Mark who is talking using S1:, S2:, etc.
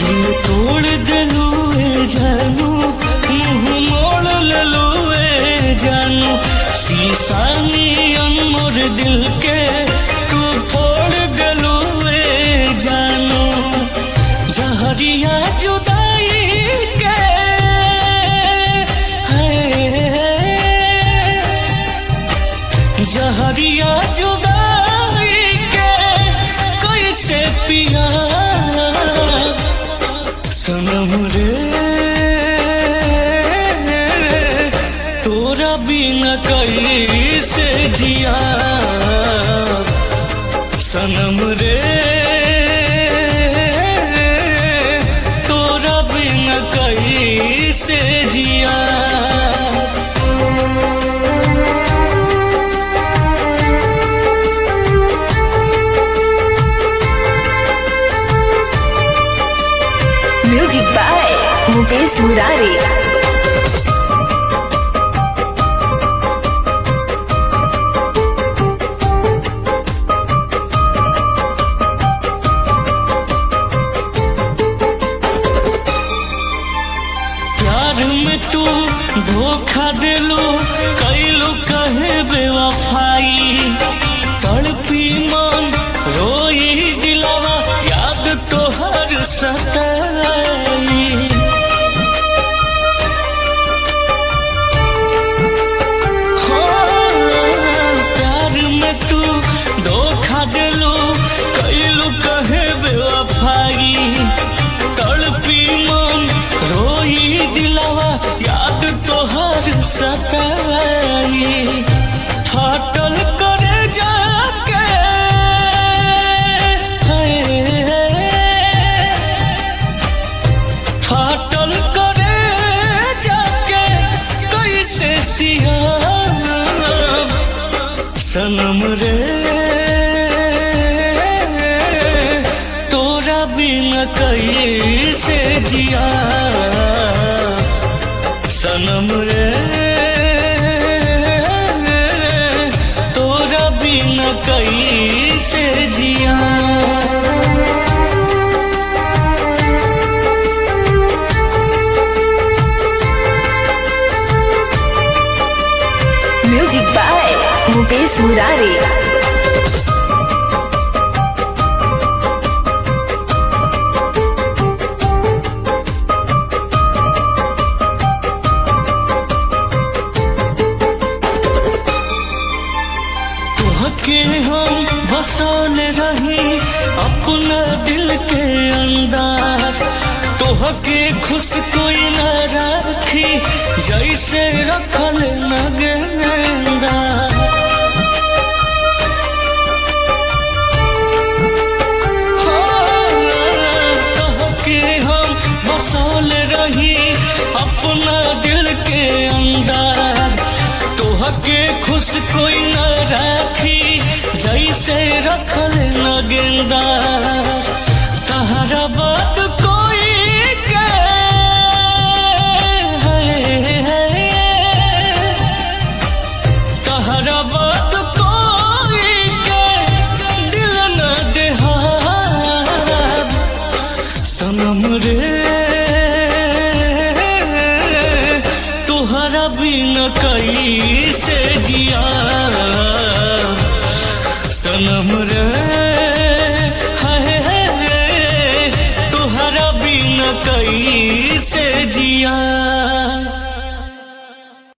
S1: दिल तोड़ दिलू जानू, मुँह मोड़ ललू जानू, शीशा नियन मोर दिल के तू फोड़ दिलू जानू। जहरिया जुदाई के जहरिया जुदाई के कैसे पिया सनम रे, तोरा बिना कैसे जिया सनम रे, तोरा बिना कैसे जिया।
S2: Music by Mukesh Murari.
S1: प्यार में तू धोखा दिलू कैलू कहे बेवफाई, तड़पी मन रोई दिलावा याद तोहर सताई। हो प्यार में तू धोखा दिलू कैलू कहे बेवफाई, तड़पी मन रोई दिलावा याद तोहर सताई। फाटल करे जाके फाटल करे जाके कैसे सिया सनम रे, तोरा बिना कैसे जिया सनम रे, तोरा बिना कैसे जिया।
S2: Music by Mukesh Murari.
S1: तोहके हम बसल रही अपना दिल के अंदर, तोहके खुश कोई न रखी जैसे रखल न गेंदा। तोहके हम बसल रही अपना दिल के अंदर, तोहके खुश कोई न राखी जैसे रखल न गेंदा। तहरा बात कोई के तहरा बात कोई के दिल न देहा सनम रे, तोहरा बिना कैसे जिया सनम रे, तोहरा बिना कैसे